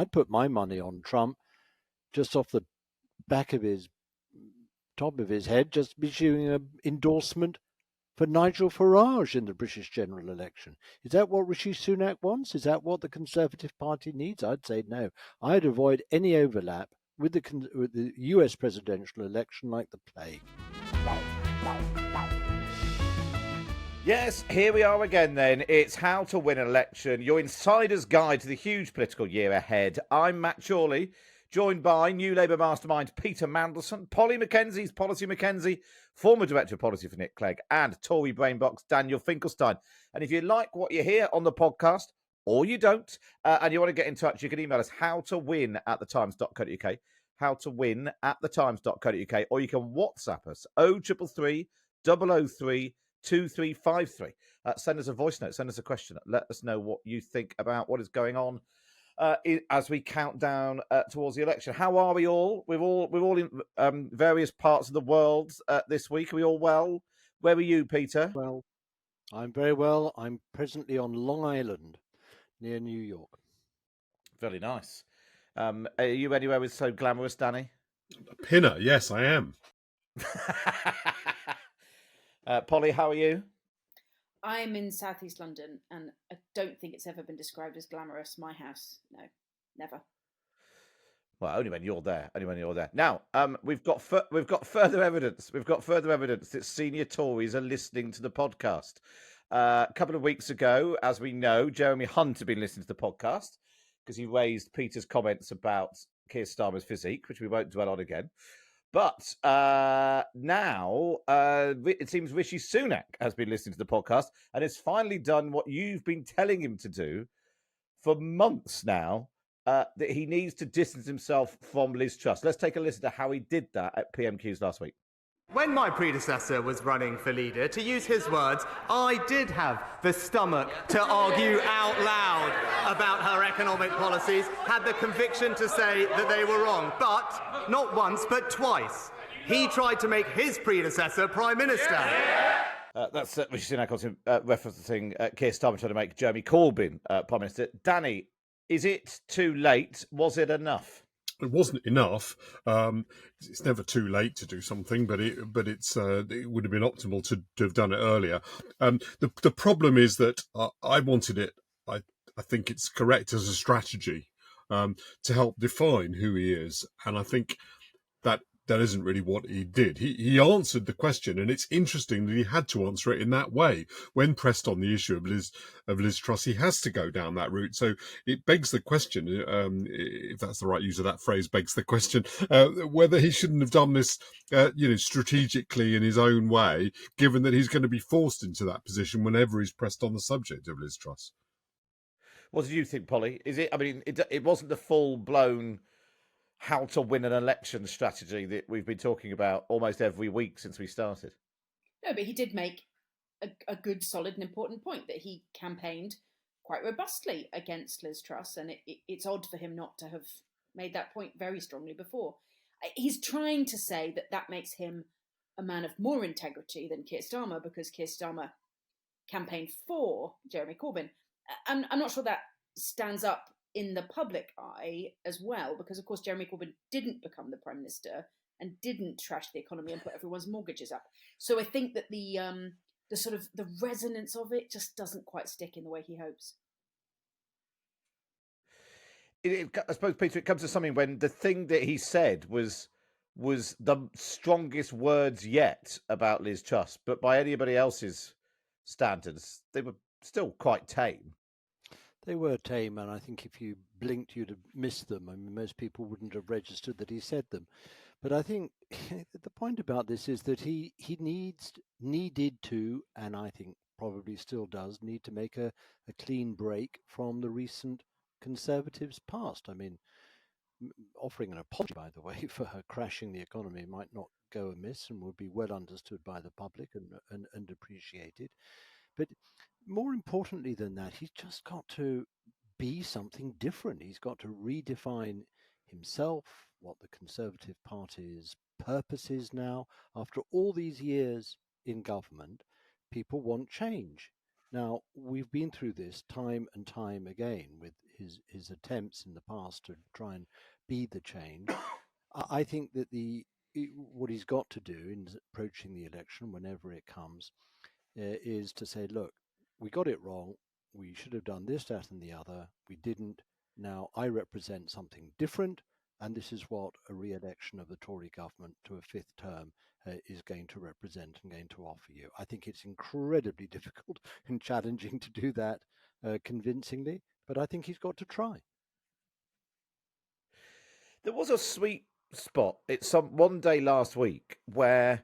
I'd put my money on Trump just off the back of his top of his head, just issuing an endorsement for Nigel Farage in the British general election. Is that what Rishi Sunak wants? Is that what the Conservative Party needs? I'd say no. I'd avoid any overlap with the US presidential election like the plague. Yes, here we are again then. It's How to Win an Election, your insider's guide to the huge political year ahead. I'm Matt Chorley, joined by New Labour mastermind Peter Mandelson, Polly Mackenzie's Policy Mackenzie, former Director of Policy for Nick Clegg, and Tory Brainbox Daniel Finkelstein. And if you like what you hear on the podcast, or you don't, and you want to get in touch, you can email us howtowin@thetimes.co.uk, howtowin@thetimes.co.uk, or you can WhatsApp us 0333 003 2353. Send us a voice note, send us a question. Let us know what you think about what is going on as we count down towards the election. How are we all? We're all in various parts of the world this week. Are we all well? Where are you, Peter? Well, I'm very well. I'm presently on Long Island, near New York. Very nice. Are you anywhere with so glamorous, Danny? Pinner, yes, I am. Polly, how are you? I'm in southeast London, and I don't think it's ever been described as glamorous. My house, no, never. Well, only when you're there. Now, we've got further evidence. We've got further evidence that senior Tories are listening to the podcast. A couple of weeks ago, as we know, Jeremy Hunt had been listening to the podcast because he raised Peter's comments about Keir Starmer's physique, which we won't dwell on again. But now it seems Rishi Sunak has been listening to the podcast and has finally done what you've been telling him to do for months now, that he needs to distance himself from Liz Truss. Let's take a listen to how he did that at PMQs last week. When my predecessor was running for leader, to use his words, I did have the stomach to argue out loud about her economic policies, had the conviction to say that they were wrong. But not once, but twice, he tried to make his predecessor Prime Minister. That's Rishi Sunak referencing Keir Starmer trying to make Jeremy Corbin Prime Minister. Danny, is it too late? Was it enough? It wasn't enough. It's never too late to do something, but it would have been optimal to have done it earlier. The problem is that I wanted it. I think it's correct as a strategy to help define who he is, and I think that isn't really what he did. He answered the question, and it's interesting that he had to answer it in that way. When pressed on the issue of Liz Truss, he has to go down that route. So it begs the question, if that's the right use of that phrase, begs the question, whether he shouldn't have done this, strategically in his own way, given that he's going to be forced into that position whenever he's pressed on the subject of Liz Truss. What did you think, Polly? Is it? I mean, it wasn't the full-blown how to win an election strategy that we've been talking about almost every week since we started. No, but he did make a good, solid and important point that he campaigned quite robustly against Liz Truss, and it's odd for him not to have made that point very strongly before. He's trying to say that makes him a man of more integrity than Keir Starmer, because Keir Starmer campaigned for Jeremy Corbyn. I'm not sure that stands up in the public eye as well, because of course Jeremy Corbyn didn't become the Prime Minister and didn't trash the economy and put everyone's mortgages up. So I think that the sort of the resonance of it just doesn't quite stick in the way he hopes. I suppose, Peter, it comes to something when the thing that he said was the strongest words yet about Liz Truss, but by anybody else's standards, they were still quite tame. They were tame, and I think if you blinked, you'd have missed them. I mean, most people wouldn't have registered that he said them. But I think the point about this is that he needed to, and I think probably still does, need to make a clean break from the recent Conservatives' past. I mean, offering an apology, by the way, for her crashing the economy might not go amiss and would be well understood by the public and appreciated. But more importantly than that, he's just got to be something different. He's got to redefine himself, what the Conservative Party's purpose is now. After all these years in government, people want change. Now, we've been through this time and time again with his attempts in the past to try and be the change. I think that what he's got to do in approaching the election, whenever it comes, is to say, look, we got it wrong. We should have done this, that, and the other. We didn't. Now I represent something different, and this is what a re-election of the Tory government to a fifth term is going to represent and going to offer you. I think it's incredibly difficult and challenging to do that convincingly, but I think he's got to try. There was a sweet spot. It's one day last week where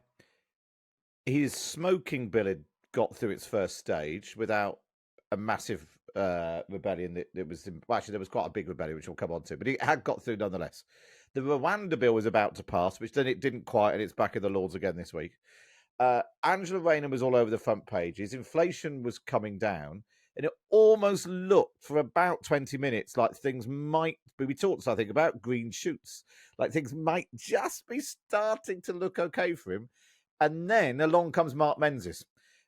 his smoking bill had got through its first stage without a massive rebellion. It was actually there was quite a big rebellion, which we'll come on to, but it had got through nonetheless. The Rwanda bill was about to pass, which then it didn't quite, and it's back in the Lords again this week. Angela Rayner was all over the front pages. Inflation was coming down, and it almost looked for about 20 minutes like things might be. We talked, I think, about green shoots, like things might just be starting to look okay for him. And then along comes Mark Menzies.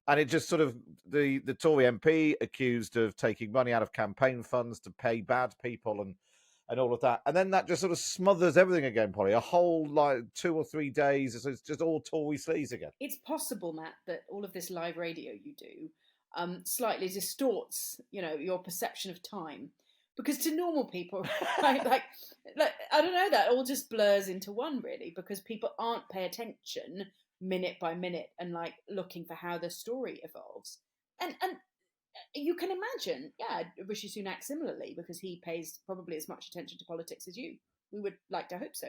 And it just sort of, the Tory MP accused of taking money out of campaign funds to pay bad people and all of that. And then that just sort of smothers everything again, Polly. A whole, 2 or 3 days, it's just all Tory sleaze again. It's possible, Matt, that all of this live radio you do slightly distorts, your perception of time. Because to normal people, right, like I don't know, that all just blurs into one, really, because people aren't paying attention minute by minute and looking for how the story evolves. And you can imagine, Rishi Sunak similarly, because he pays probably as much attention to politics as you. We would like to hope so.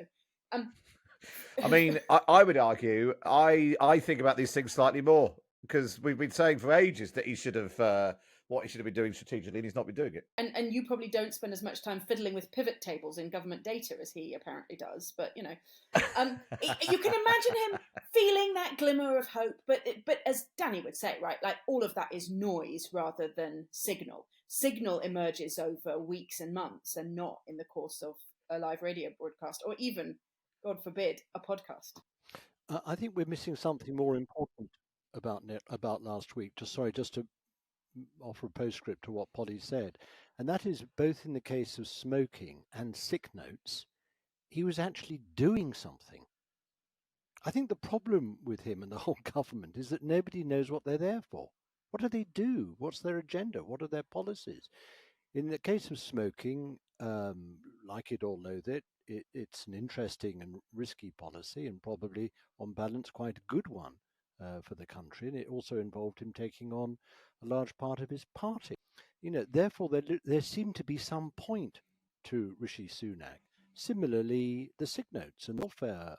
I mean, I would argue, I think about these things slightly more, because we've been saying for ages that he should have what he should have been doing strategically, and he's not been doing it. And you probably don't spend as much time fiddling with pivot tables in government data as he apparently does. But, you can imagine him feeling that glimmer of hope. But as Danny would say, right, all of that is noise rather than signal. Signal emerges over weeks and months and not in the course of a live radio broadcast or even, God forbid, a podcast. I think we're missing something more important about last week. Just to offer a postscript to what Polly said, and that is both in the case of smoking and sick notes, he was actually doing something. I think the problem with him and the whole government is that nobody knows what they're there for. What do they do? What's their agenda? What are their policies? In the case of smoking, like it or loathe it, it's an interesting and risky policy, and probably on balance quite a good one for the country, and it also involved him taking on a large part of his party. Therefore, there seemed to be some point to Rishi Sunak. Similarly, the sick notes and welfare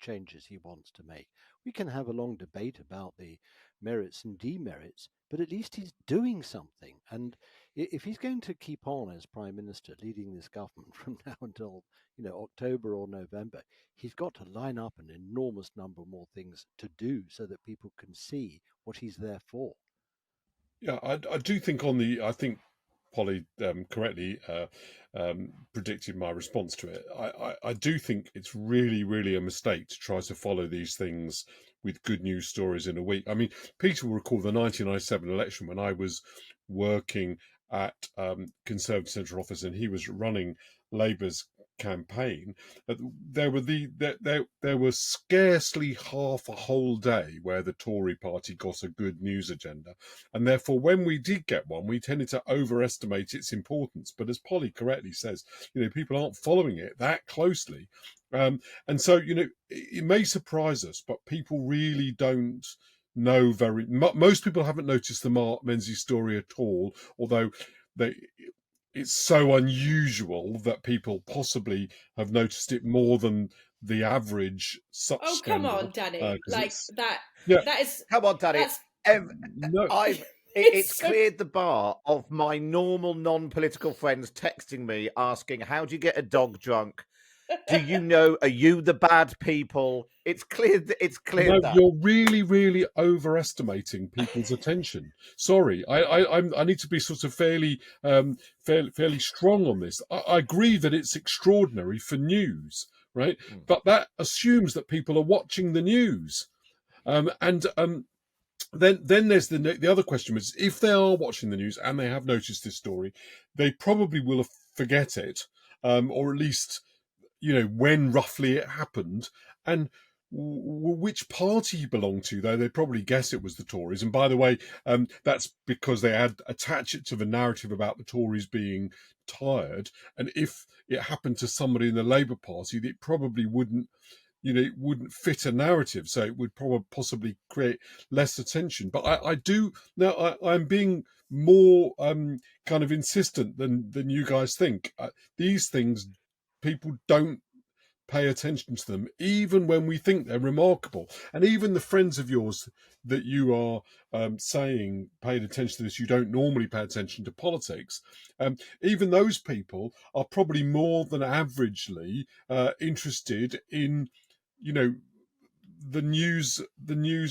changes he wants to make. We can have a long debate about the merits and demerits, but at least he's doing something. And if he's going to keep on as Prime Minister, leading this government from now until October or November, he's got to line up an enormous number more things to do so that people can see what he's there for. Yeah, I do think I think Polly correctly predicted my response to it. I do think it's really, really a mistake to try to follow these things with good news stories in a week. I mean, Peter will recall the 1997 election when I was working at Conservative Central Office and he was running Labour's campaign. There was scarcely half a whole day where the Tory party got a good news agenda, and therefore when we did get one, we tended to overestimate its importance. But as Polly correctly says, people aren't following it that closely, and so it may surprise us, but people really don't know most people haven't noticed the Mark Menzies story at all, although it's so unusual that people possibly have noticed it more than the average such scandal. Come on, Danny. That is... Come on, Danny. It's cleared the bar of my normal non-political friends texting me asking, how do you get a dog drunk? Do you know, are you the bad people? It's clear that. You're really, really overestimating people's attention. Sorry, I need to be sort of fairly strong on this. I agree that it's extraordinary for news, right? But that assumes that people are watching the news. then there's the other question, which is if they are watching the news and they have noticed this story, they probably will forget it, or at least, when roughly it happened and which party he belonged to, though they probably guess it was the Tories. And by the way, that's because they had attached it to the narrative about the Tories being tired. And if it happened to somebody in the Labour Party, it probably wouldn't, it wouldn't fit a narrative. So it would probably possibly create less attention. But I'm being more kind of insistent than you guys think. These things, people don't pay attention to them, even when we think they're remarkable. And even the friends of yours that you are saying paid attention to this, you don't normally pay attention to politics. Even those people are probably more than averagely interested in, the news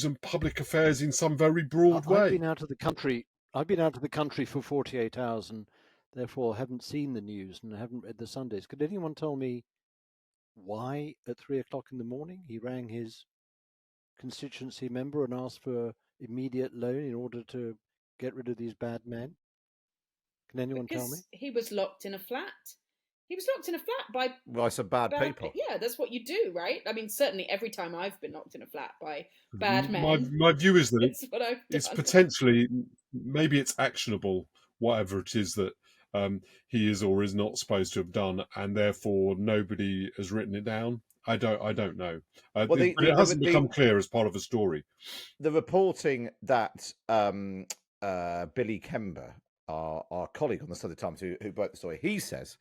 and public affairs in some very broad way. I've been out of the country for 48 hours and therefore haven't seen the news and haven't read the Sundays. Could anyone tell me why at 3 o'clock in the morning he rang his constituency member and asked for immediate loan in order to get rid of these bad men? Can anyone tell me? He was locked in a flat. He was locked in a flat by some bad people. Yeah, that's what you do, right? I mean, certainly every time I've been locked in a flat by bad men. My view is that it's potentially, maybe it's actionable, whatever it is that he is or is not supposed to have done, and therefore nobody has written it down. I don't know. But it hasn't become clear as part of the story. The reporting that Billy Kember, our colleague on the Sunday Times who broke the story, he says,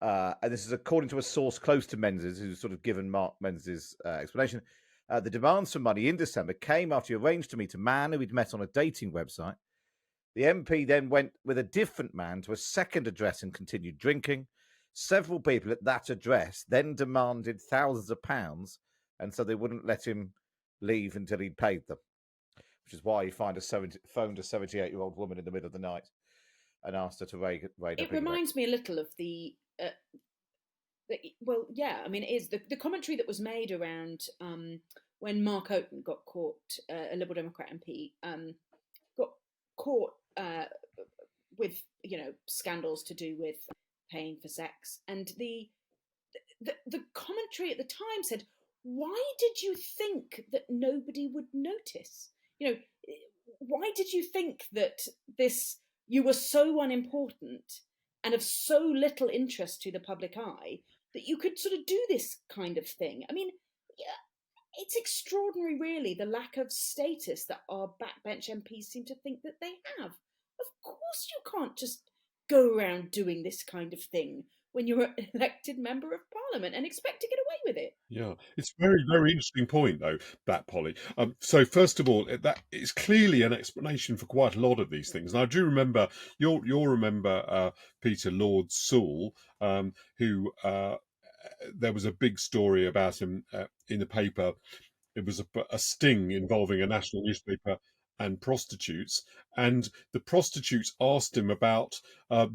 and this is according to a source close to Menzies, who's sort of given Mark Menzies' explanation, the demands for money in December came after he arranged to meet a man who he'd met on a dating website. The MP then went with a different man to a second address and continued drinking. Several people at that address then demanded thousands of pounds, and so they wouldn't let him leave until he'd paid them, which is why he phoned a 78-year-old woman in the middle of the night and asked her to raid It reminds me a little of well, yeah, I mean, it is the commentary that was made around when Mark Oaten got caught, a Liberal Democrat MP, got caught with, scandals to do with paying for sex. And the commentary at the time said, why did you think that nobody would notice? Why did you think that you were so unimportant and of so little interest to the public eye that you could sort of do this kind of thing? I mean, yeah, it's extraordinary, really, the lack of status that our backbench MPs seem to think that they have. Of course you can't just go around doing this kind of thing when you're an elected member of Parliament and expect to get away with it. Yeah, it's a very, very interesting point, though, that, Polly. So, first of all, that is clearly an explanation for quite a lot of these things. And I do remember, you'll remember Peter Lord Sewell, who there was a big story about him in the paper. It was a sting involving a national newspaper and prostitutes, and the prostitutes asked him about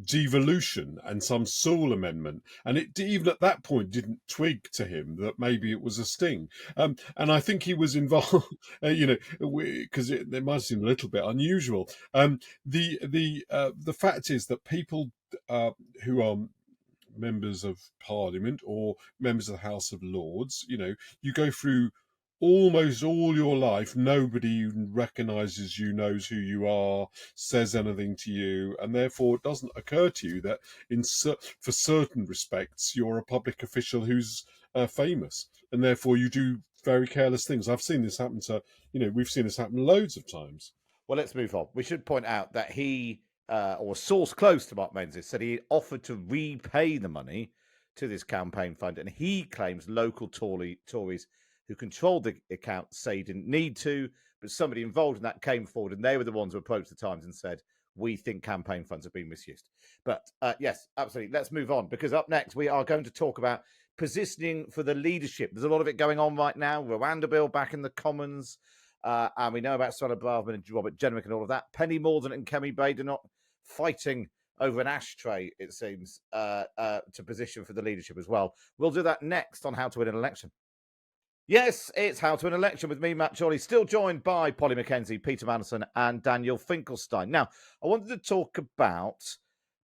devolution and some Sewell amendment, and it even at that point didn't twig to him that maybe it was a sting, and I think he was involved, because it might seem a little bit unusual. The fact is that people who are members of Parliament or members of the House of Lords, you go through almost all your life, nobody recognises you, knows who you are, says anything to you, and therefore it doesn't occur to you that for certain respects you're a public official who's famous, and therefore you do very careless things. I've seen this happen we've seen this happen loads of times. Well, let's move on. We should point out that he, or a source close to Mark Menzies, said he offered to repay the money to this campaign fund, and he claims local Tories who controlled the account say he didn't need to, but somebody involved in that came forward, and they were the ones who approached the Times and said, we think campaign funds have been misused. But yes, absolutely. Let's move on, because up next we are going to talk about positioning for the leadership. There's a lot of it going on right now. Rwanda bill back in the Commons, and we know about Suella Braverman and Robert Jenrick and all of that. Penny Mordaunt and Kemi Badenoch fighting over an ashtray, it seems, to position for the leadership as well. We'll do that next on How to Win an Election. Yes, it's How to Win an Election with me, Matt Chorley, still joined by Polly Mackenzie, Peter Mandelson, and Daniel Finkelstein. Now, I wanted to talk about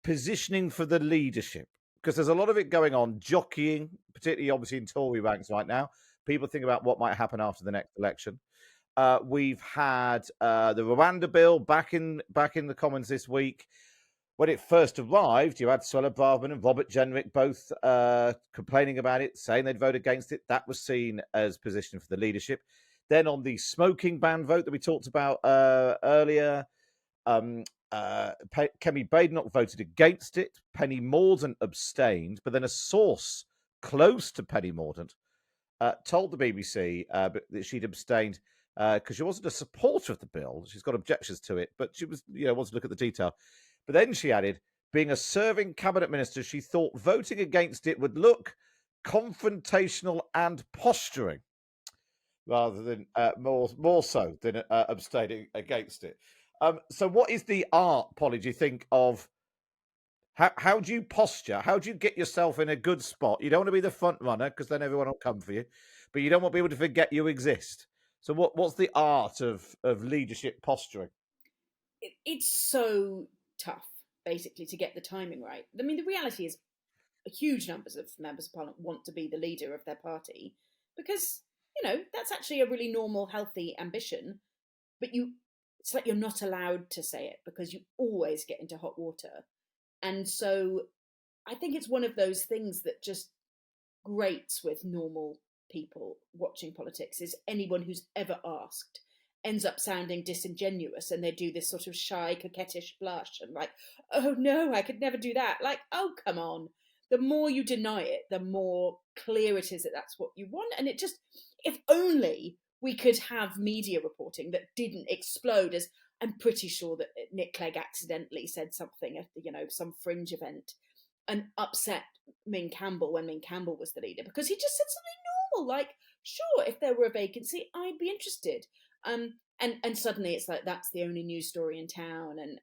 positioning for the leadership, because there's a lot of it going on, jockeying, particularly obviously in Tory ranks right now. People think about what might happen after the next election. We've had the Rwanda bill back in the Commons this week. When it first arrived, you had Suella Braverman and Robert Jenrick both complaining about it, saying they'd vote against it. That was seen as positioning for the leadership. Then on the smoking ban vote that we talked about earlier, Kemi Badenoch voted against it. Penny Mordaunt abstained, but then a source close to Penny Mordaunt told the BBC that she'd abstained because she wasn't a supporter of the bill. She's got objections to it, but she was, wants to look at the detail. But then she added, being a serving cabinet minister, she thought voting against it would look confrontational and posturing, rather than more so than abstaining against it. So what is the art, Polly, do you think, of how do you posture? How do you get yourself in a good spot? You don't want to be the front runner because then everyone will come for you, but you don't want people to forget you exist. So what's the art of leadership posturing? It's so tough, basically, to get the timing right. I mean, the reality is huge numbers of members of parliament want to be the leader of their party because, that's actually a really normal, healthy ambition. But it's like you're not allowed to say it because you always get into hot water. And so I think it's one of those things that just grates with normal people watching politics is anyone who's ever asked ends up sounding disingenuous, and they do this sort of shy, coquettish blush and like, oh no, I could never do that. Like, oh, come on. The more you deny it, the more clear it is that that's what you want. And it just, if only we could have media reporting that didn't explode as, I'm pretty sure that Nick Clegg accidentally said something at, some fringe event and upset Min Campbell when Min Campbell was the leader, because he just said something normal, like, sure, if there were a vacancy, I'd be interested. And suddenly it's like, that's the only news story in town, and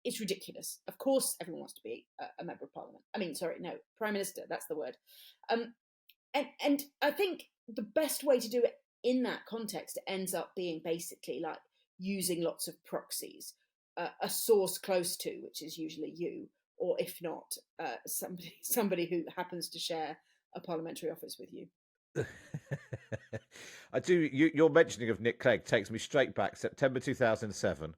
it's ridiculous. Of course, everyone wants to be a member of parliament. I mean, sorry, no, prime minister, that's the word. And I think the best way to do it in that context ends up being basically like using lots of proxies, a source close to, which is usually you, or if not, somebody who happens to share a parliamentary office with you. I do. Your mentioning of Nick Clegg takes me straight back, September 2007,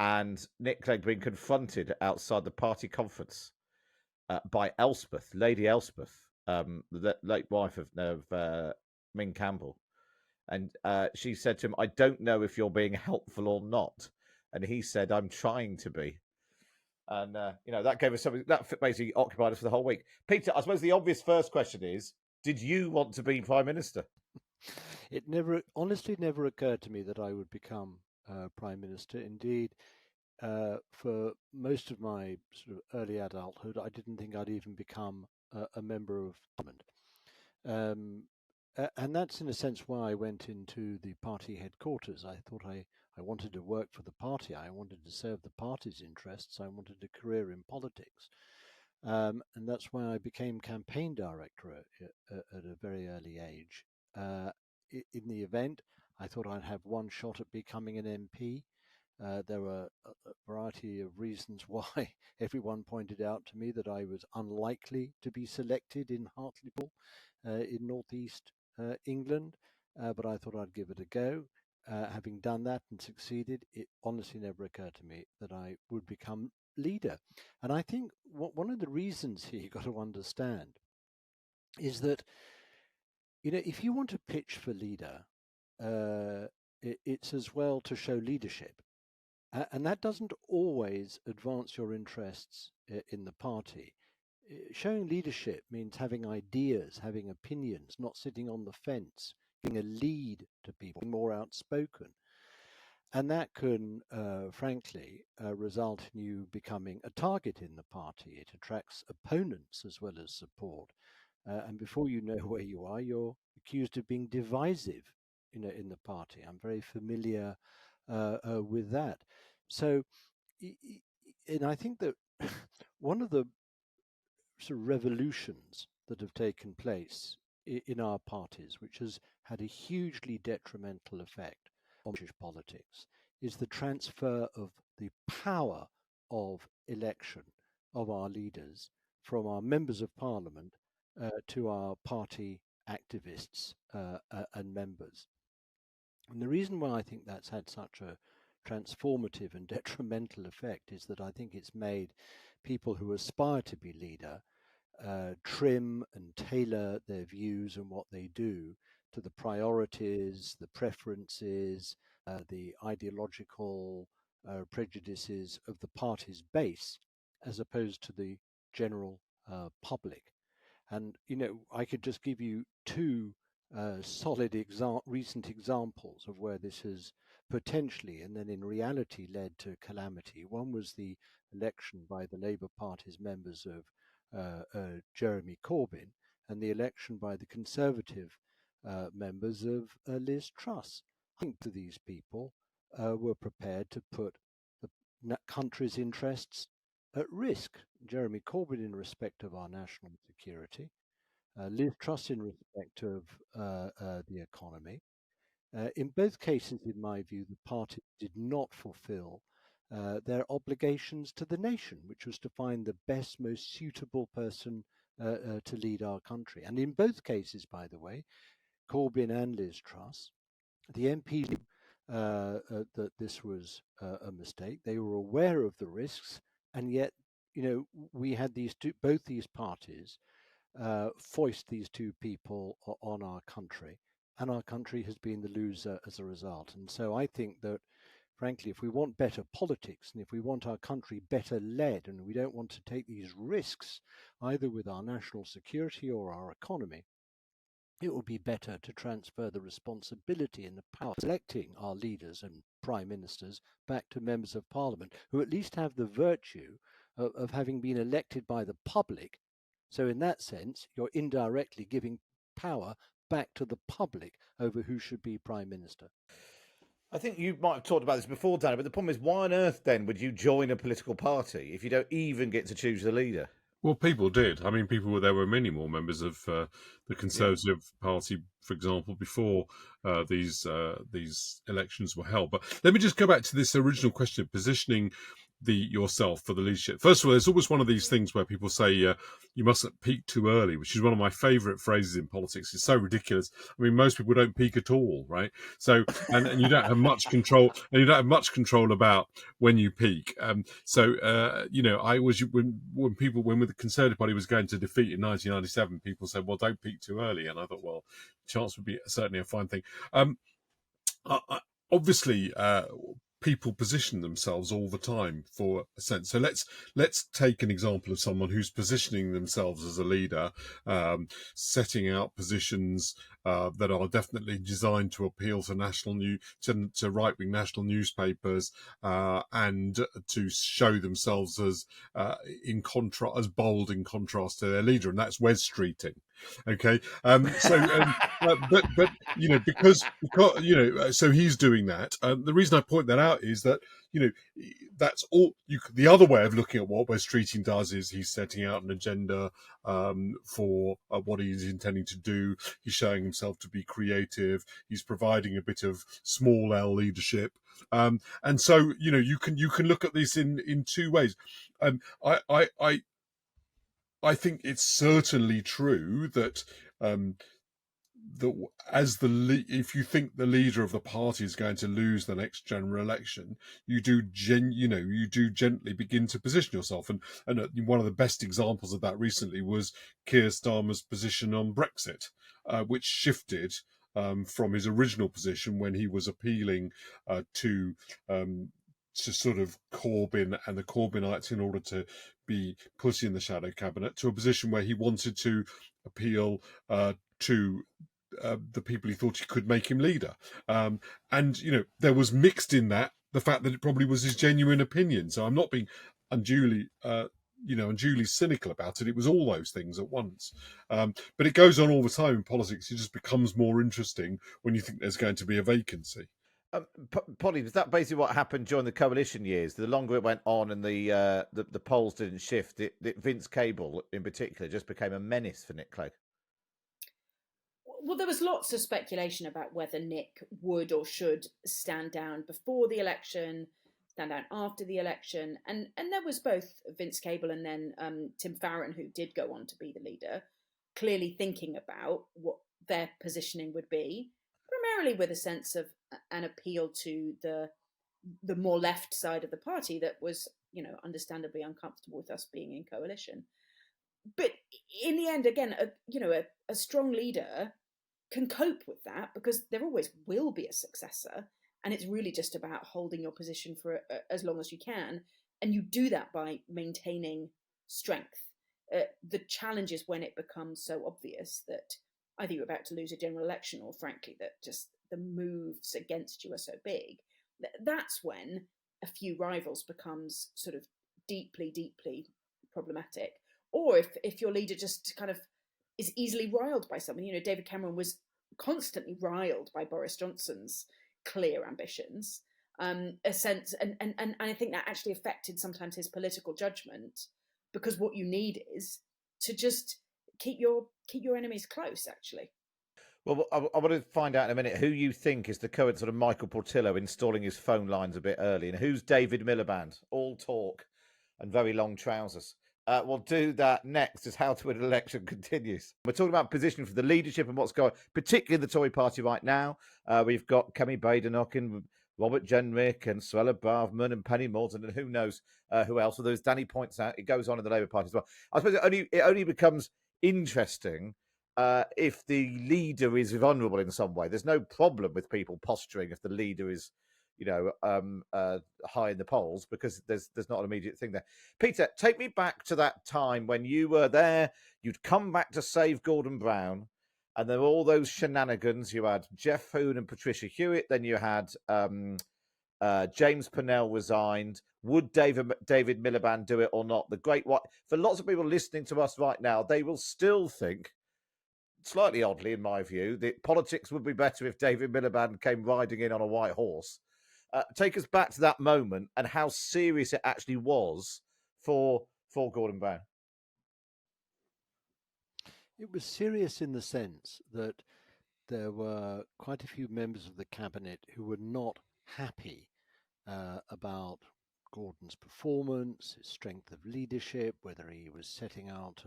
and Nick Clegg being confronted outside the party conference by Elspeth, Lady Elspeth, the late wife of Min Campbell. And she said to him, I don't know if you're being helpful or not. And he said, I'm trying to be. And, that gave us something that basically occupied us for the whole week. Peter, I suppose the obvious first question is, did you want to be Prime Minister? It honestly never occurred to me that I would become Prime Minister. Indeed, for most of my sort of early adulthood, I didn't think I'd even become a member of Parliament. And that's in a sense why I went into the party headquarters. I thought I wanted to work for the party. I wanted to serve the party's interests. I wanted a career in politics. And that's why I became campaign director at a very early age. In the event, I thought I'd have one shot at becoming an MP. There were a variety of reasons why everyone pointed out to me that I was unlikely to be selected in Hartlepool in northeast England, but I thought I'd give it a go. Having done that and succeeded, it honestly never occurred to me that I would become leader. And I think one of the reasons here you've got to understand is that, if you want to pitch for leader, it's as well to show leadership. And that doesn't always advance your interests in the party. Showing leadership means having ideas, having opinions, not sitting on the fence, giving a lead to people, being more outspoken. And that can, frankly, result in you becoming a target in the party. It attracts opponents as well as support. And before you know where you are, you're accused of being divisive, in the party. I'm very familiar with that. So, and I think that one of the sort of revolutions that have taken place in our parties, which has had a hugely detrimental effect on British politics, is the transfer of the power of election of our leaders from our members of parliament to our party activists and members. And the reason why I think that's had such a transformative and detrimental effect is that I think it's made people who aspire to be leader trim and tailor their views and what they do to the priorities, the preferences, the ideological prejudices of the party's base, as opposed to the general public. And, I could just give you two solid recent examples of where this has potentially and then in reality led to calamity. One was the election by the Labour Party's members of Jeremy Corbin and the election by the Conservative members of Liz Truss. I think these people were prepared to put the country's interests at risk. Jeremy Corbyn in respect of our national security, Liz Truss in respect of the economy. In both cases, in my view, the party did not fulfill their obligations to the nation, which was to find the best, most suitable person to lead our country. And in both cases, by the way, Corbyn and Liz Truss, the MP knew that this was a mistake. They were aware of the risks, and yet, we had both these parties foist these two people on our country, and our country has been the loser as a result. And so I think that, frankly, if we want better politics and if we want our country better led, and we don't want to take these risks either with our national security or our economy, it would be better to transfer the responsibility and the power of selecting our leaders and prime ministers back to members of parliament, who at least have the virtue of having been elected by the public. So in that sense, you're indirectly giving power back to the public over who should be prime minister. I think you might have talked about this before, Danny, but the problem is, why on earth then would you join a political party if you don't even get to choose the leader? Well, people did. I mean, there were many more members of the Conservative Party, for example, before these elections were held. But let me just go back to this original question of positioning yourself for the leadership. First of all, there's always one of these things where people say you mustn't peak too early, which is one of my favourite phrases in politics. It's so ridiculous. I mean, most people don't peak at all, right? So, and you don't have much control, and you don't have much control about when you peak. I was when the Conservative Party was going to defeat in 1997, people said, "Well, don't peak too early," and I thought, well, chance would be certainly a fine thing. Obviously, people position themselves all the time for a sense. So let's take an example of someone who's positioning themselves as a leader, setting out positions that are definitely designed to appeal to right-wing national newspapers and to show themselves as bold in contrast to their leader, and that's Wes Streeting. Okay, because so he's doing that. The reason I point that out is that that's all. The other way of looking at what Wes Streeting does is he's setting out an agenda for what he's intending to do. He's showing himself to be creative. He's providing a bit of small L leadership. And so you can look at this in two ways. I think it's certainly true that if you think the leader of the party is going to lose the next general election, you do gently begin to position yourself. And one of the best examples of that recently was Keir Starmer's position on Brexit, which shifted from his original position when he was appealing to sort of Corbyn and the Corbynites in order to be put in the shadow cabinet, to a position where he wanted to appeal to the people he thought he could make him leader. There was mixed in that the fact that it probably was his genuine opinion. So I'm not being unduly cynical about it. It was all those things at once. But it goes on all the time in politics. It just becomes more interesting when you think there's going to be a vacancy. Polly, was that basically what happened during the coalition years? The longer it went on and the polls didn't shift, Vince Cable in particular just became a menace for Nick Clegg. Well, there was lots of speculation about whether Nick would or should stand down before the election, stand down after the election, and there was both Vince Cable and then Tim Farron, who did go on to be the leader, clearly thinking about what their positioning would be, primarily with a sense of an appeal to the more left side of the party that was, understandably uncomfortable with us being in coalition. But in the end, again, a strong leader can cope with that because there always will be a successor, and it's really just about holding your position for as long as you can, and you do that by maintaining strength. The challenge is when it becomes so obvious that either you're about to lose a general election, or frankly that just the moves against you are so big. That's when a few rivals becomes sort of deeply problematic. Or if your leader just kind of is easily riled by something. David Cameron was constantly riled by Boris Johnson's clear ambitions, a sense, and I think that actually affected sometimes his political judgment, because what you need is to just keep your enemies close, actually. Well, I want to find out in a minute who you think is the current sort of Michael Portillo installing his phone lines a bit early, and who's David Miliband, all talk and very long trousers. We'll do that next as How to Win an Election continues. We're talking about position for the leadership and what's going on, particularly in the Tory party right now. We've got Kemi Badenoch and Robert Jenrick and Suella Braverman and Penny Mordaunt and who knows who else. Although as Danny points out, it goes on in the Labour Party as well. I suppose it only becomes interesting if the leader is vulnerable in some way. There's no problem with people posturing if the leader is high in the polls, because there's not an immediate thing there. Peter, take me back to that time when you were there. You'd come back to save Gordon Brown, and there were all those shenanigans. You had Jeff Hoon and Patricia Hewitt. Then you had James Purnell resigned. Would David Miliband do it or not? The great what for lots of people listening to us right now, they will still think, slightly oddly in my view, that politics would be better if David Miliband came riding in on a white horse. Take us back to that moment and how serious it actually was for Gordon Brown. It was serious in the sense that there were quite a few members of the cabinet who were not happy about Gordon's performance, his strength of leadership, whether he was setting out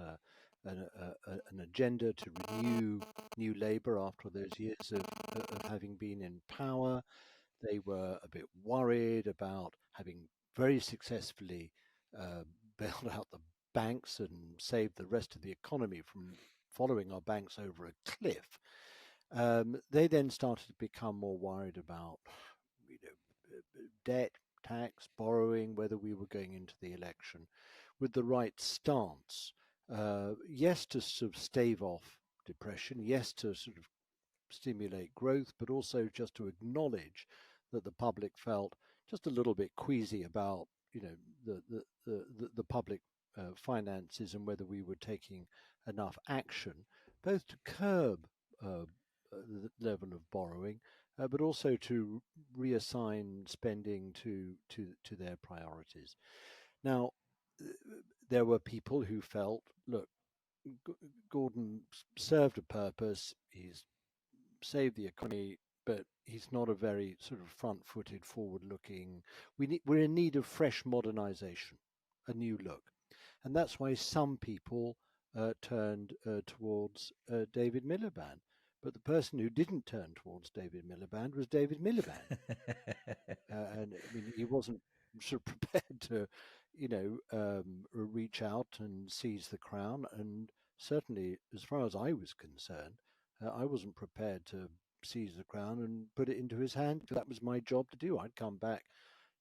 an agenda to renew New Labour after those years of having been in power. They were a bit worried about having very successfully bailed out the banks and saved the rest of the economy from following our banks over a cliff. They then started to become more worried about debt, tax, borrowing, whether we were going into the election with the right stance. Yes, to sort of stave off depression, yes, to sort of stimulate growth, but also just to acknowledge that the public felt just a little bit queasy about the public finances and whether we were taking enough action, both to curb the level of borrowing, but also to reassign spending to their priorities. Now, there were people who felt, look, Gordon served a purpose. He's saved the economy, but he's not a very sort of front-footed, forward-looking. We're in need of fresh modernization, a new look, and that's why some people turned towards David Miliband. But the person who didn't turn towards David Miliband was David Miliband, and I mean, he wasn't sort of prepared to, reach out and seize the crown. And certainly, as far as I was concerned, I wasn't prepared to seize the crown and put it into his hand. That was my job to do. I'd come back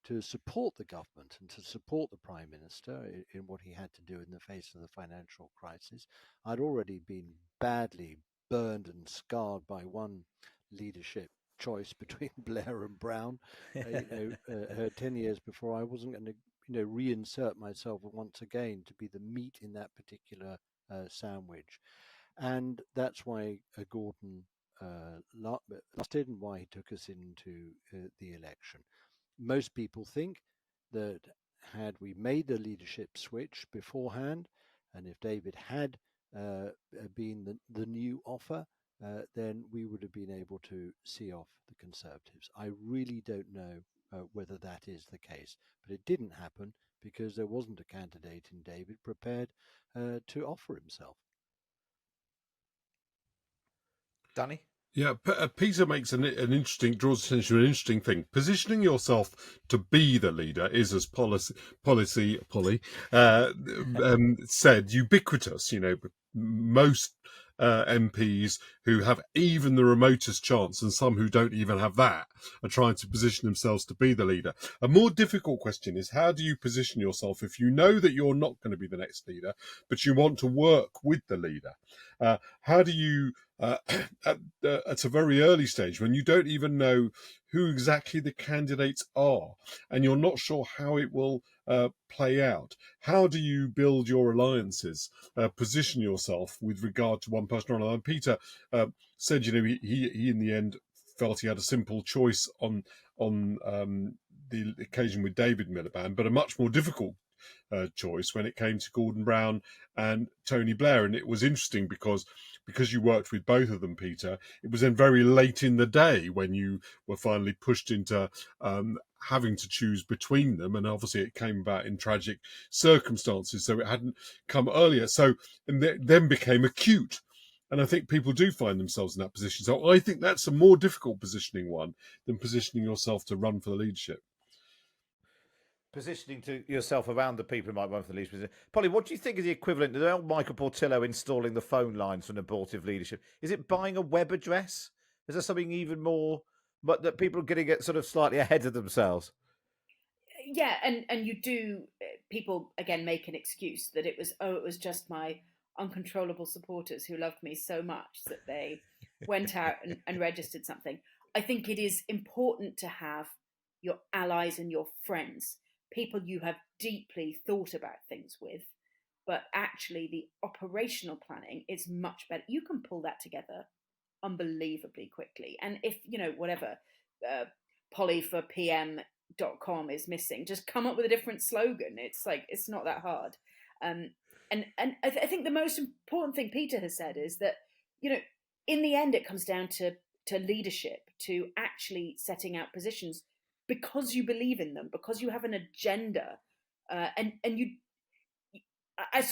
to support the government and to support the Prime Minister in what he had to do in the face of the financial crisis. I'd already been badly burned and scarred by one leadership choice between Blair and Brown. 10 years before, I wasn't going to reinsert myself once again to be the meat in that particular sandwich. And that's why Gordon lasted and why he took us into the election. Most people think that had we made the leadership switch beforehand, and if David had been the new offer, then we would have been able to see off the Conservatives. I really don't know whether that is the case, but it didn't happen because there wasn't a candidate in David prepared to offer himself. Danny? Yeah, Peter makes an interesting, draws attention to an interesting thing. Positioning yourself to be the leader is, as Polly said, ubiquitous. You know, most MPs who have even the remotest chance, and some who don't even have that, are trying to position themselves to be the leader. A more difficult question is, how do you position yourself if you know that you're not going to be the next leader, but you want to work with the leader? How do you at a very early stage, when you don't even know who exactly the candidates are and you're not sure how it will play out, how do you build your alliances, position yourself with regard to one person or another? And Peter said, you know, he in the end felt he had a simple choice on the occasion with David Miliband, but a much more difficult choice when it came to Gordon Brown and Tony Blair. And it was interesting because you worked with both of them, Peter, it was then very late in the day when you were finally pushed into having to choose between them. And obviously it came about in tragic circumstances, so it hadn't come earlier. So it then became acute. And I think people do find themselves in that position. So I think that's a more difficult positioning one than positioning yourself to run for the leadership. Positioning to yourself around the people who might run for the leadership. Polly, what do you think is the equivalent to the old Michael Portillo installing the phone lines for an abortive leadership? Is it buying a web address? Is there something even more, but that people are getting it sort of slightly ahead of themselves? Yeah, and you do, people again make an excuse that it was just my uncontrollable supporters who loved me so much that they went out and registered something. I think it is important to have your allies and your friends, people you have deeply thought about things with, but actually the operational planning is much better. You can pull that together unbelievably quickly. And if, you know, whatever, Polly for PM.com is missing, just come up with a different slogan. It's like, it's not that hard. And I think the most important thing Peter has said is that, you know, in the end, it comes down to leadership, to actually setting out positions because you believe in them, because you have an agenda, and you.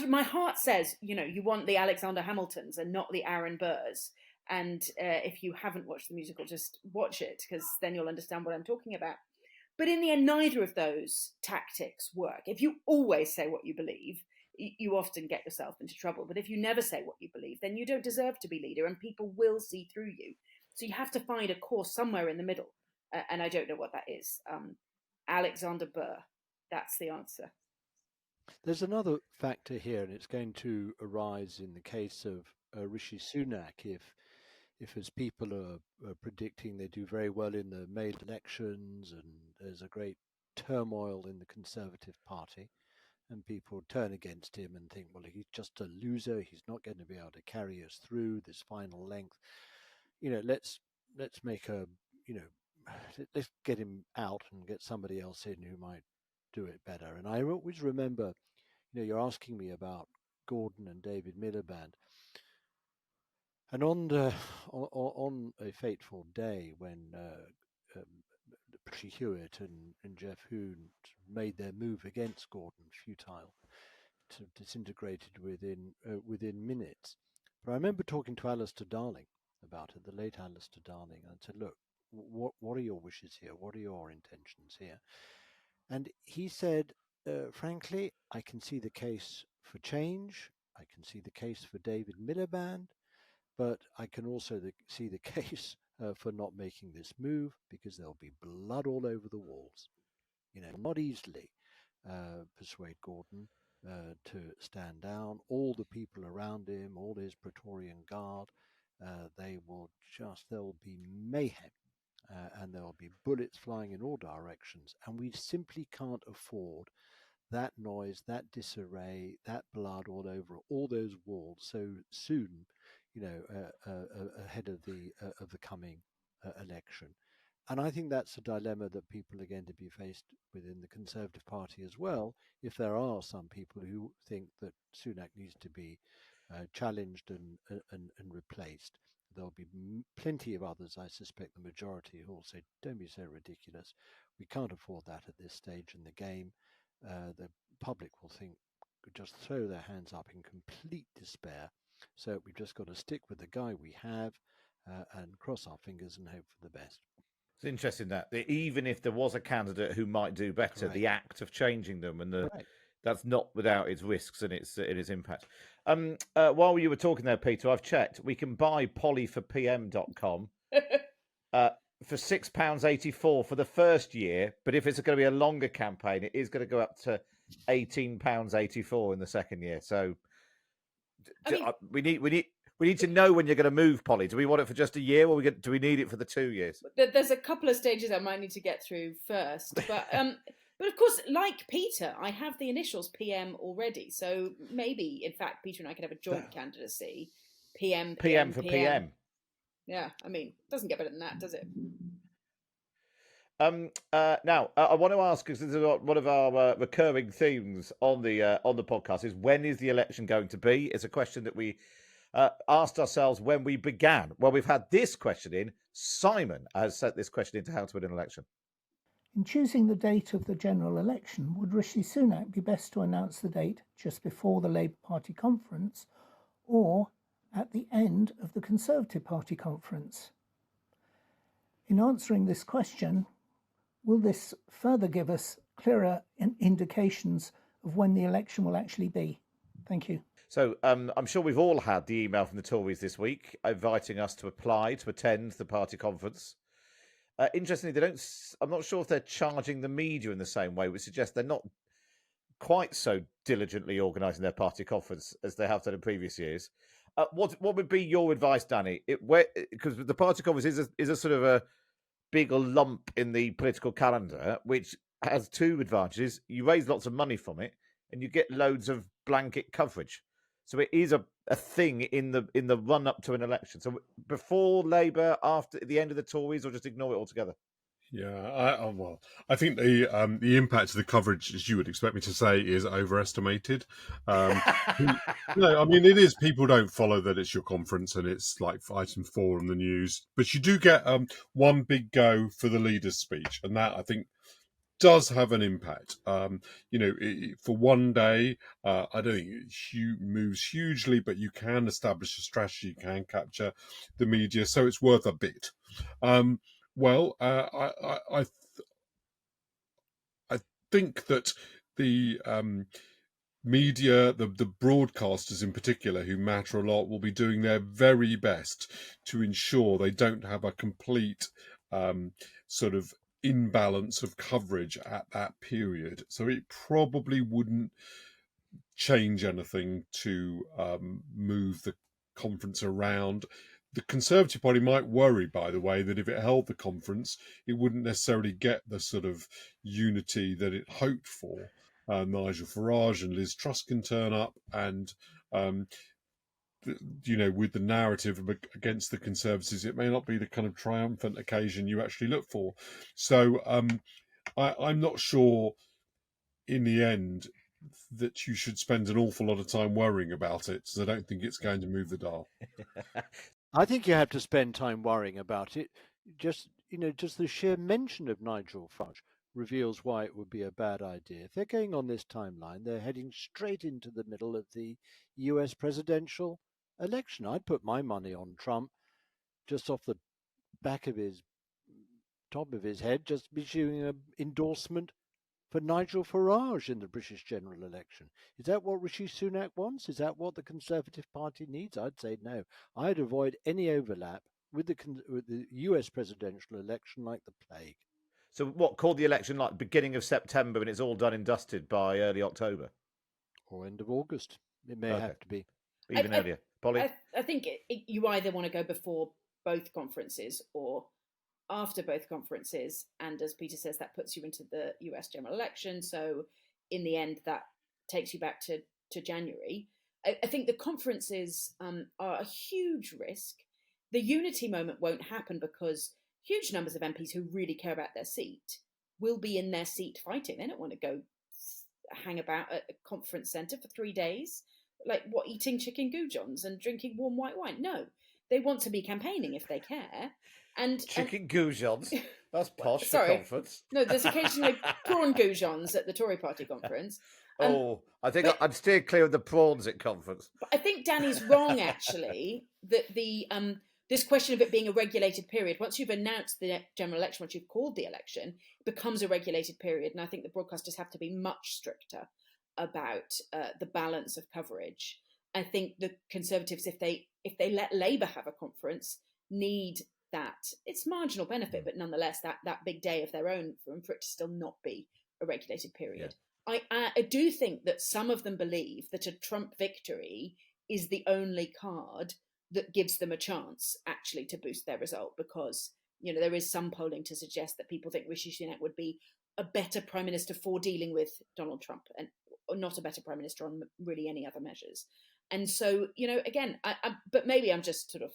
My heart says, you know, you want the Alexander Hamiltons and not the Aaron Burrs. And if you haven't watched the musical, just watch it, because then you'll understand what I'm talking about. But in the end, neither of those tactics work. If you always say what you believe, you often get yourself into trouble. But if you never say what you believe, then you don't deserve to be leader, and people will see through you. So you have to find a course somewhere in the middle. And I don't know what that is. Alexander Burr, that's the answer. There's another factor here, and it's going to arise in the case of Rishi Sunak. If as people are predicting, they do very well in the May elections, and there's a great turmoil in the Conservative Party, and people turn against him and think, well, he's just a loser. He's not going to be able to carry us through this final length. You know, let's make a, you know, let's get him out and get somebody else in who might do it better. And I always remember, you know, you're asking me about Gordon and David Miliband. And on a fateful day when Patricia Hewitt and Jeff Hoon made their move against Gordon, futile, disintegrated within minutes. But I remember talking to Alistair Darling about it, the late Alistair Darling, and I said, look, what are your wishes here? What are your intentions here? And he said, frankly, I can see the case for change. I can see the case for David Miliband. But I can also see the case for not making this move, because there'll be blood all over the walls. You know, not easily persuade Gordon to stand down. All the people around him, all his Praetorian Guard, there'll be mayhem. And there'll be bullets flying in all directions. And we simply can't afford that noise, that disarray, that blood all over all those walls so soon, you know, ahead of the coming election. And I think that's a dilemma that people are going to be faced within the Conservative Party as well, if there are some people who think that Sunak needs to be challenged and replaced. there'll be plenty of others, I suspect the majority, who will say, don't be so ridiculous. We can't afford that at this stage in the game. The public will think, just throw their hands up in complete despair. So we've just got to stick with the guy we have and cross our fingers and hope for the best. It's interesting that even if there was a candidate who might do better, the act of changing them and that's not without its risks and its impact. While you were talking there, Peter, I've checked. We can buy polyforpm.com for £6.84 for the first year, but if it's going to be a longer campaign, it is going to go up to £18.84 in the second year. So we need to know when you're going to move, Polly. Do we want it for just a year, or do we need it for the 2 years? There's a couple of stages I might need to get through first, but but of course, like Peter, I have the initials PM already, so maybe, in fact, Peter and I could have a joint candidacy. PM for PM. Yeah, I mean, it doesn't get better than that, does it? Now, I want to ask, because this is one of our recurring themes on the podcast, is when is the election going to be? It's a question that we asked ourselves when we began. Well, we've had this question in. Simon has sent this question into How to Win an Election. In choosing the date of the general election, would Rishi Sunak be best to announce the date just before the Labour Party conference or at the end of the Conservative Party conference? In answering this question, will this further give us clearer indications of when the election will actually be? Thank you. So I'm sure we've all had the email from the Tories this week inviting us to apply to attend the party conference. Interestingly, I'm not sure if they're charging the media in the same way, which suggests they're not quite so diligently organising their party conference as they have done in previous years. What would be your advice, Danny? Because the party conference is a sort of a bigger lump in the political calendar, which has two advantages. You raise lots of money from it, and you get loads of blanket coverage. So it is a thing in the run up to an election. So before Labour, after the end of the Tories, or just ignore it altogether? Yeah, I think the impact of the coverage, as you would expect me to say, is overestimated. No, I mean, it is. People don't follow that it's your conference and it's like item 4 on the news. But you do get one big go for the leader's speech, and that I think does have an impact. For one day, I don't think it moves hugely, but you can establish a strategy, you can capture the media, so it's worth a bit. I think that the media, the broadcasters in particular, who matter a lot, will be doing their very best to ensure they don't have a complete sort of imbalance of coverage at that period. So it probably wouldn't change anything to move the conference around. The Conservative Party might worry, by the way, that if it held the conference, it wouldn't necessarily get the sort of unity that it hoped for. Nigel Farage and Liz Truss can turn up and with the narrative against the Conservatives, it may not be the kind of triumphant occasion you actually look for. So I'm not sure in the end that you should spend an awful lot of time worrying about it, because I don't think it's going to move the dial. I think you have to spend time worrying about it. Just the sheer mention of Nigel Farage reveals why it would be a bad idea. If they're going on this timeline, they're heading straight into the middle of the US presidential election. I'd put my money on Trump just off the back of his top of his head, just issuing an endorsement for Nigel Farage in the British general election. Is that what Rishi Sunak wants? Is that what the Conservative Party needs? I'd say no. I'd avoid any overlap with the US presidential election like the plague. So what, call the election like beginning of September and it's all done and dusted by early October? Or end of August. It may have to be. Even earlier. Polly? I think you either want to go before both conferences or after both conferences. And as Peter says, that puts you into the US general election. So in the end, that takes you back to January. I think the conferences are a huge risk. The unity moment won't happen because huge numbers of MPs who really care about their seat will be in their seat fighting. They don't want to go hang about at a conference centre for 3 days, like eating chicken goujons and drinking warm white wine. No, They want to be campaigning if they care. And Chicken goujons. That's posh for sorry. conference. No, there's occasionally prawn goujons at the Tory party conference. I think I'd steer clear of the prawns at conference. But I think Danny's wrong, actually, that this question of it being a regulated period, once you've announced the general election, once you've called the election, it becomes a regulated period. And I think the broadcasters have to be much stricter about the balance of coverage. I think the Conservatives, if they let Labour have a conference, need that. It's marginal benefit, but nonetheless, that big day of their own for it to still not be a regulated period. Yeah. I do think that some of them believe that a Trump victory is the only card that gives them a chance actually to boost their result, because there is some polling to suggest that people think Rishi Sunak would be a better prime minister for dealing with Donald Trump, and not a better prime minister on really any other measures. And so, again, but maybe I'm just sort of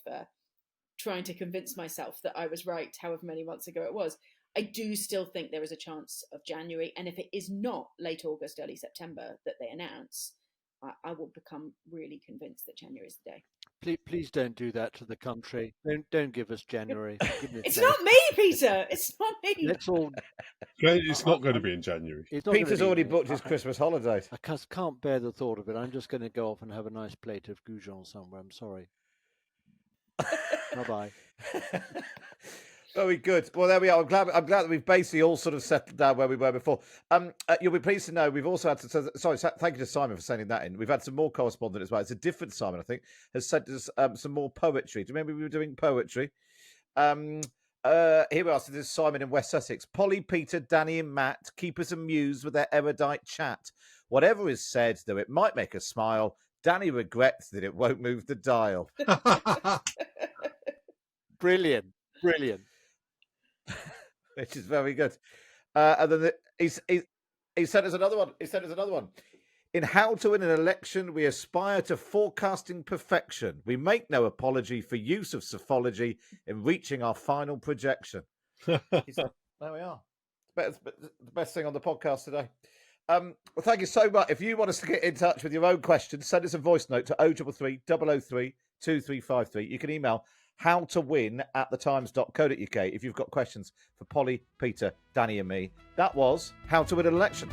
trying to convince myself that I was right, however many months ago it was. I do still think there is a chance of January. And if it is not late August, early September that they announce, I will become really convinced that January is the day. Please don't do that to the country. Don't give us January. It's not me, Peter. It's not me. Let's all. It's not going to be in January. Peter's already booked his Christmas holidays. I can't bear the thought of it. I'm just going to go off and have a nice plate of goujon somewhere. I'm sorry. Bye-bye. Very good. Well, there we are. I'm glad that we've basically all sort of settled down where we were before. You'll be pleased to know we've also had to. Sorry, thank you to Simon for sending that in. We've had some more correspondence as well. It's a different Simon, I think, has sent us some more poetry. Do you remember we were doing poetry? Here we are. So this is Simon in West Sussex. Polly, Peter, Danny, and Matt keep us amused with their erudite chat. Whatever is said, though it might make us smile, Danny regrets that it won't move the dial. Brilliant. Which is very good. And then he sent us another one. In How to Win an Election, we aspire to forecasting perfection. We make no apology for use of psephology in reaching our final projection. There we are. The best thing on the podcast today. Well, thank you so much. If you want us to get in touch with your own questions, send us a voice note to 033003 2353. You can email howtowin@thetimes.co.uk if you've got questions for Polly, Peter, Danny and me. That was How to Win an Election.